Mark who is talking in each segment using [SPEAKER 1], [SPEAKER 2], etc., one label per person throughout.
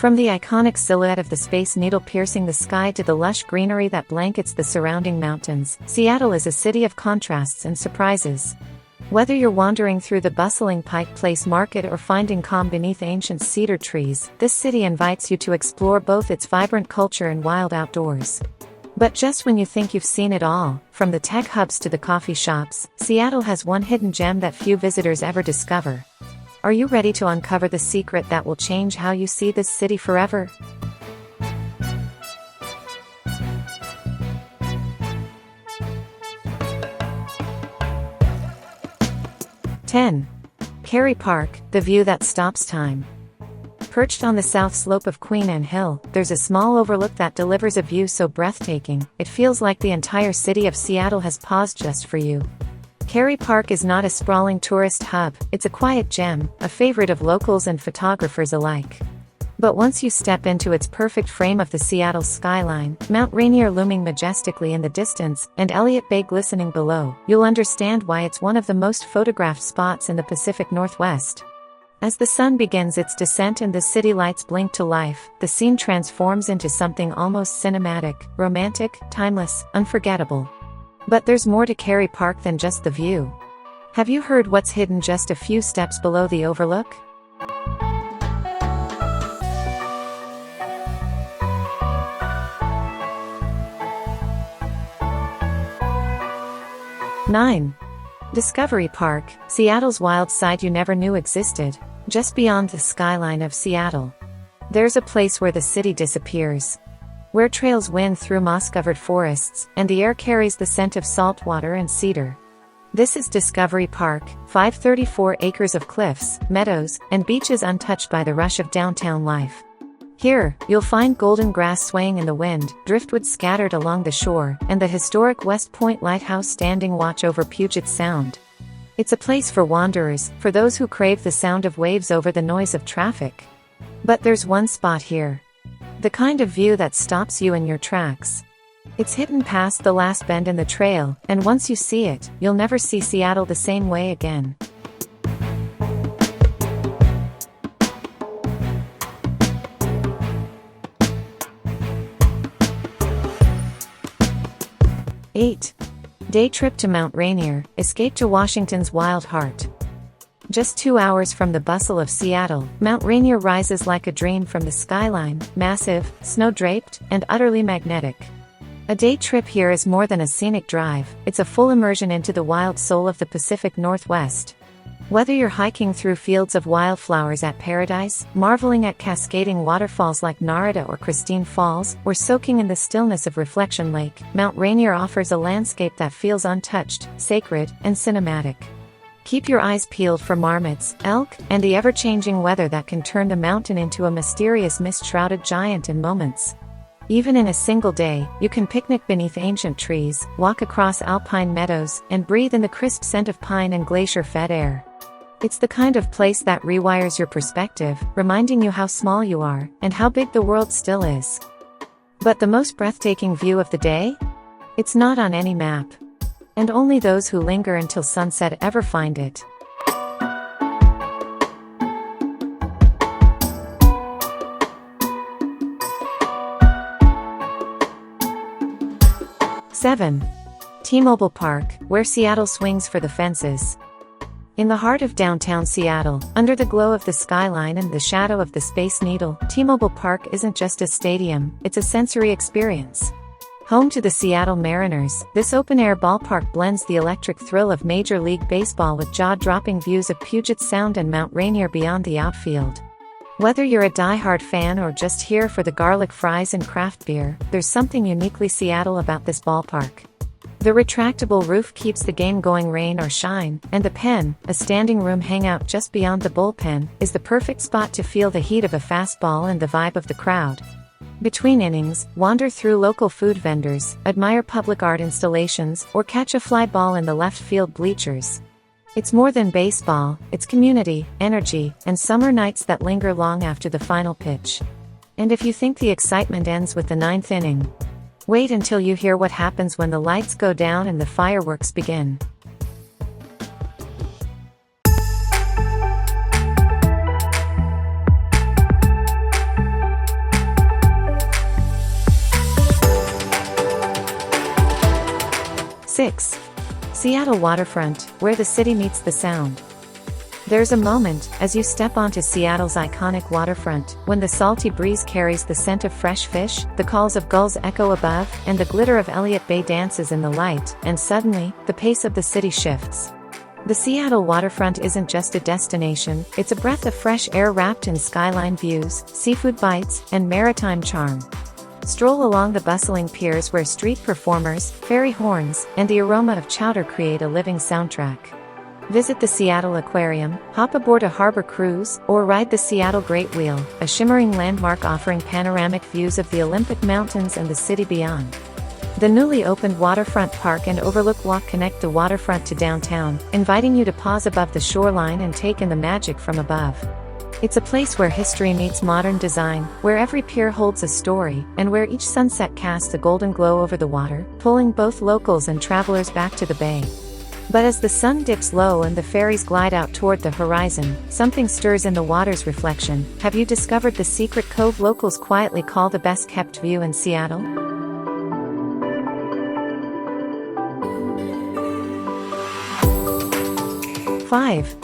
[SPEAKER 1] From the iconic silhouette of the Space Needle piercing the sky to the lush greenery that blankets the surrounding mountains, Seattle is a city of contrasts and surprises. Whether you're wandering through the bustling Pike Place Market or finding calm beneath ancient cedar trees, this city invites you to explore both its vibrant culture and wild outdoors. But just when you think you've seen it all, from the tech hubs to the coffee shops, Seattle has one hidden gem that few visitors ever discover. Are you ready to uncover the secret that will change how you see this city forever? (10) Kerry Park, the view that stops time. Perched on the south slope of Queen Anne Hill, there's a small overlook that delivers a view so breathtaking, it feels like the entire city of Seattle has paused just for you. Kerry Park is not a sprawling tourist hub, it's a quiet gem, a favorite of locals and photographers alike. But once you step into its perfect frame of the Seattle skyline, Mount Rainier looming majestically in the distance, and Elliott Bay glistening below, you'll understand why it's one of the most photographed spots in the Pacific Northwest. As the sun begins its descent and the city lights blink to life, the scene transforms into something almost cinematic, romantic, timeless, unforgettable. But there's more to Kerry Park than just the view. Have you heard what's hidden just a few steps below the overlook? (9) Discovery Park, Seattle's wild side you never knew existed. Just beyond the skyline of Seattle, there's a place where the city disappears, where trails wind through moss-covered forests, and the air carries the scent of salt water and cedar. This is Discovery Park, 534 acres of cliffs, meadows, and beaches untouched by the rush of downtown life. Here, you'll find golden grass swaying in the wind, driftwood scattered along the shore, and the historic West Point Lighthouse standing watch over Puget Sound. It's a place for wanderers, for those who crave the sound of waves over the noise of traffic. But there's one spot here. The kind of view that stops you in your tracks. It's hidden past the last bend in the trail, and once you see it, you'll never see Seattle the same way again. (8) Day trip to Mount Rainier, escape to Washington's wild heart. Just 2 hours from the bustle of Seattle, Mount Rainier rises like a dream from the skyline, massive, snow-draped, and utterly magnetic. A day trip here is more than a scenic drive, it's a full immersion into the wild soul of the Pacific Northwest. Whether you're hiking through fields of wildflowers at Paradise, marveling at cascading waterfalls like Narada or Christine Falls, or soaking in the stillness of Reflection Lake, Mount Rainier offers a landscape that feels untouched, sacred, and cinematic. Keep your eyes peeled for marmots, elk, and the ever-changing weather that can turn the mountain into a mysterious mist-shrouded giant in moments. Even in a single day, you can picnic beneath ancient trees, walk across alpine meadows, and breathe in the crisp scent of pine and glacier-fed air. It's the kind of place that rewires your perspective, reminding you how small you are, and how big the world still is. But the most breathtaking view of the day? It's not on any map. And only those who linger until sunset ever find it. (7) T-Mobile Park, where Seattle swings for the fences. In the heart of downtown Seattle, under the glow of the skyline and the shadow of the Space Needle, T-Mobile Park isn't just a stadium, it's a sensory experience. Home to the Seattle Mariners, this open-air ballpark blends the electric thrill of Major League Baseball with jaw-dropping views of Puget Sound and Mount Rainier beyond the outfield. Whether you're a die-hard fan or just here for the garlic fries and craft beer, there's something uniquely Seattle about this ballpark. The retractable roof keeps the game going rain or shine, and the pen, a standing room hangout just beyond the bullpen, is the perfect spot to feel the heat of a fastball and the vibe of the crowd. Between innings, wander through local food vendors, admire public art installations, or catch a fly ball in the left field bleachers. It's more than baseball, it's community, energy, and summer nights that linger long after the final pitch. And if you think the excitement ends with the ninth inning, wait until you hear what happens when the lights go down and the fireworks begin. 6. Seattle waterfront, where the city meets the sound. There's a moment, as you step onto Seattle's iconic waterfront, when the salty breeze carries the scent of fresh fish, the calls of gulls echo above, and the glitter of Elliott Bay dances in the light, and suddenly, the pace of the city shifts. The Seattle waterfront isn't just a destination, it's a breath of fresh air wrapped in skyline views, seafood bites, and maritime charm. Stroll along the bustling piers where street performers, ferry horns, and the aroma of chowder create a living soundtrack. Visit the Seattle Aquarium, hop aboard a harbor cruise, or ride the Seattle Great Wheel, a shimmering landmark offering panoramic views of the Olympic Mountains and the city beyond. The newly opened Waterfront Park and Overlook Walk connect the waterfront to downtown, inviting you to pause above the shoreline and take in the magic from above. It's a place where history meets modern design, where every pier holds a story, and where each sunset casts a golden glow over the water, pulling both locals and travelers back to the bay. But as the sun dips low and the ferries glide out toward the horizon, something stirs in the water's reflection. Have you discovered the secret cove locals quietly call the best-kept view in Seattle? Five.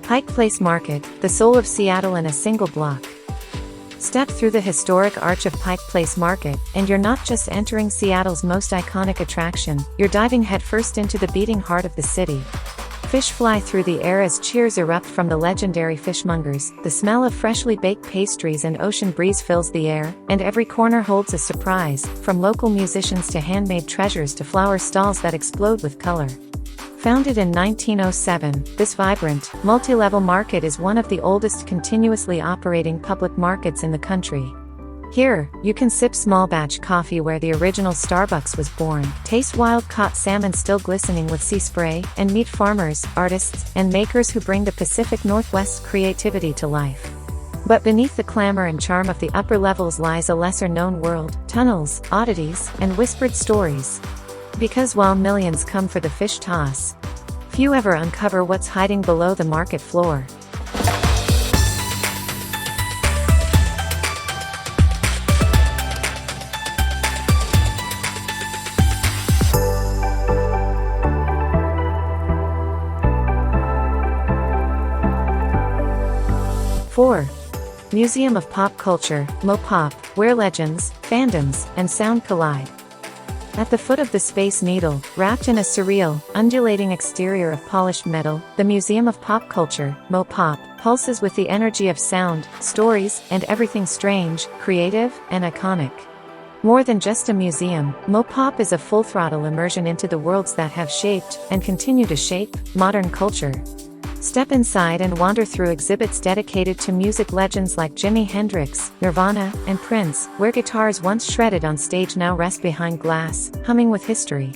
[SPEAKER 1] Pike Place Market, the soul of Seattle in a single block. Step through the historic arch of Pike Place Market, and you're not just entering Seattle's most iconic attraction, you're diving headfirst into the beating heart of the city. Fish fly through the air as cheers erupt from the legendary fishmongers, the smell of freshly baked pastries and ocean breeze fills the air, and every corner holds a surprise, from local musicians to handmade treasures to flower stalls that explode with color. Founded in 1907, this vibrant, multi-level market is one of the oldest continuously operating public markets in the country. Here, you can sip small-batch coffee where the original Starbucks was born, taste wild-caught salmon still glistening with sea spray, and meet farmers, artists, and makers who bring the Pacific Northwest's creativity to life. But beneath the clamor and charm of the upper levels lies a lesser-known world, tunnels, oddities, and whispered stories. Because while millions come for the fish toss, few ever uncover what's hiding below the market floor. Four. Museum of Pop Culture, MoPop, where legends, fandoms, and sound collide. At the foot of the Space Needle, wrapped in a surreal, undulating exterior of polished metal, the Museum of Pop Culture, MoPop, pulses with the energy of sound, stories, and everything strange, creative, and iconic. More than just a museum, MoPop is a full-throttle immersion into the worlds that have shaped, and continue to shape, modern culture. Step inside and wander through exhibits dedicated to music legends like Jimi Hendrix, Nirvana, and Prince, where guitars once shredded on stage now rest behind glass, humming with history.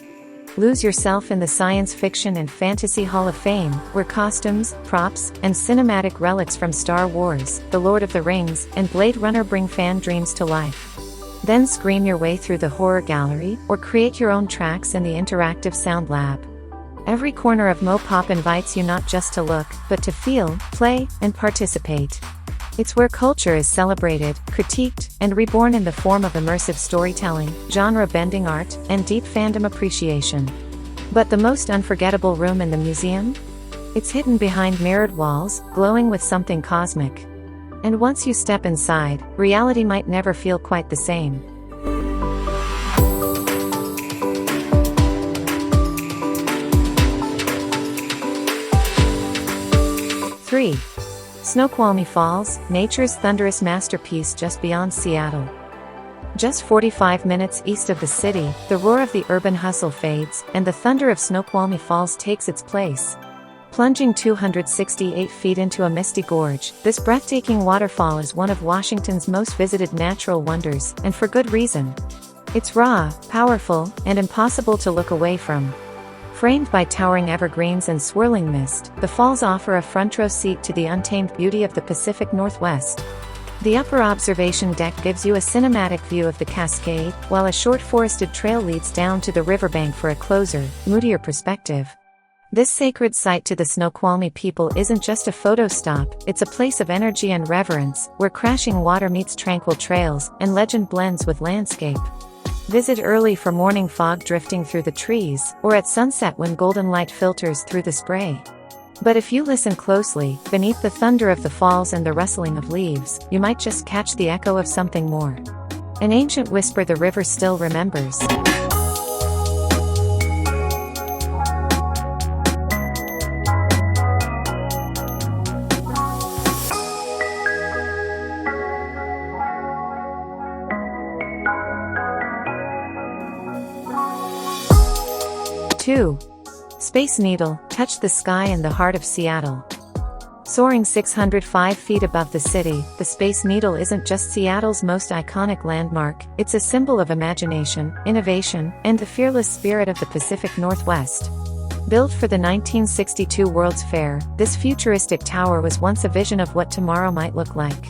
[SPEAKER 1] Lose yourself in the Science Fiction and Fantasy Hall of Fame, where costumes, props, and cinematic relics from Star Wars, The Lord of the Rings, and Blade Runner bring fan dreams to life. Then scream your way through the horror gallery, or create your own tracks in the interactive sound lab. Every corner of MoPop invites you not just to look, but to feel, play, and participate. It's where culture is celebrated, critiqued, and reborn in the form of immersive storytelling, genre-bending art, and deep fandom appreciation. But the most unforgettable room in the museum? It's hidden behind mirrored walls, glowing with something cosmic. And once you step inside, reality might never feel quite the same. 3. Snoqualmie Falls, nature's thunderous masterpiece just beyond Seattle. Just 45 minutes east of the city, the roar of the urban hustle fades, and the thunder of Snoqualmie Falls takes its place. Plunging 268 feet into a misty gorge, this breathtaking waterfall is one of Washington's most visited natural wonders, and for good reason. It's raw, powerful, and impossible to look away from. Framed by towering evergreens and swirling mist, the falls offer a front-row seat to the untamed beauty of the Pacific Northwest. The upper observation deck gives you a cinematic view of the Cascade, while a short forested trail leads down to the riverbank for a closer, moodier perspective. This sacred site to the Snoqualmie people isn't just a photo stop, it's a place of energy and reverence, where crashing water meets tranquil trails, and legend blends with landscape. Visit early for morning fog drifting through the trees, or at sunset when golden light filters through the spray. But if you listen closely, beneath the thunder of the falls and the rustling of leaves, you might just catch the echo of something more. An ancient whisper the river still remembers. Two. Space Needle, touch the sky in the heart of Seattle. Soaring 605 feet above the city, the Space Needle isn't just Seattle's most iconic landmark, it's a symbol of imagination, innovation, and the fearless spirit of the Pacific Northwest. Built for the 1962 World's Fair, this futuristic tower was once a vision of what tomorrow might look like.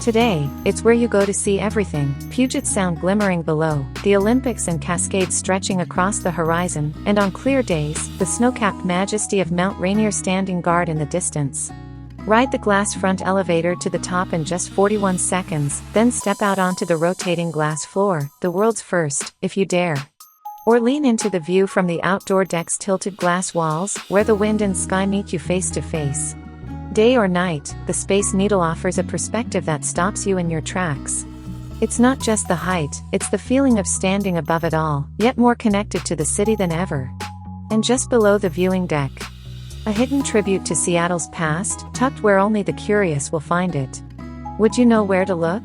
[SPEAKER 1] Today, it's where you go to see everything: Puget Sound glimmering below, the Olympics and Cascades stretching across the horizon, and on clear days, the snow-capped majesty of Mount Rainier standing guard in the distance. Ride the glass front elevator to the top in just 41 seconds, then step out onto the rotating glass floor, the world's first, if you dare. Or lean into the view from the outdoor deck's tilted glass walls, where the wind and sky meet you face to face. Day or night, the Space Needle offers a perspective that stops you in your tracks. It's not just the height, it's the feeling of standing above it all, yet more connected to the city than ever. And just below the viewing deck, a hidden tribute to Seattle's past, tucked where only the curious will find it. Would you know where to look?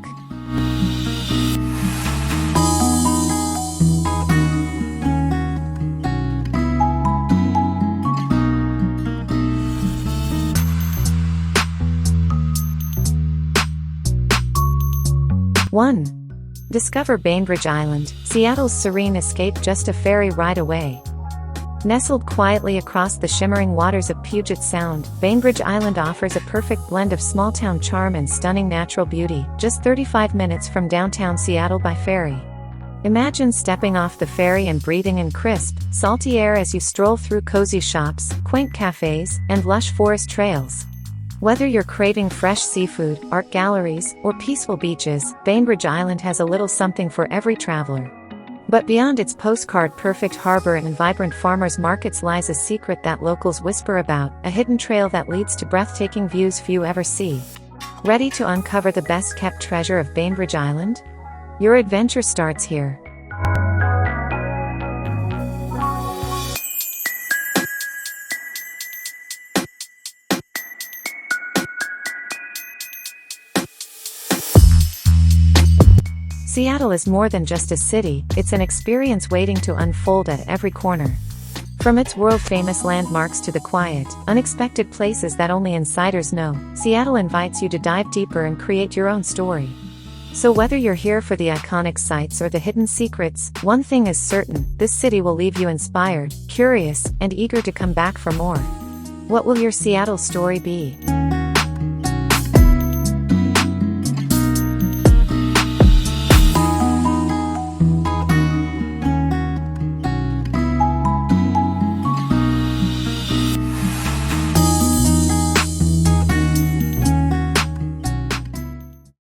[SPEAKER 1] One. Discover Bainbridge Island, Seattle's serene escape just a ferry ride away. Nestled quietly across the shimmering waters of Puget Sound, Bainbridge Island offers a perfect blend of small-town charm and stunning natural beauty, just 35 minutes from downtown Seattle by ferry. Imagine stepping off the ferry and breathing in crisp, salty air as you stroll through cozy shops, quaint cafes, and lush forest trails. Whether you're craving fresh seafood, art galleries, or peaceful beaches, Bainbridge Island has a little something for every traveler. But beyond its postcard-perfect harbor and vibrant farmers markets lies a secret that locals whisper about, a hidden trail that leads to breathtaking views few ever see. Ready to uncover the best-kept treasure of Bainbridge Island? Your adventure starts here. Seattle is more than just a city, it's an experience waiting to unfold at every corner. From its world-famous landmarks to the quiet, unexpected places that only insiders know, Seattle invites you to dive deeper and create your own story. So whether you're here for the iconic sights or the hidden secrets, one thing is certain: this city will leave you inspired, curious, and eager to come back for more. What will your Seattle story be?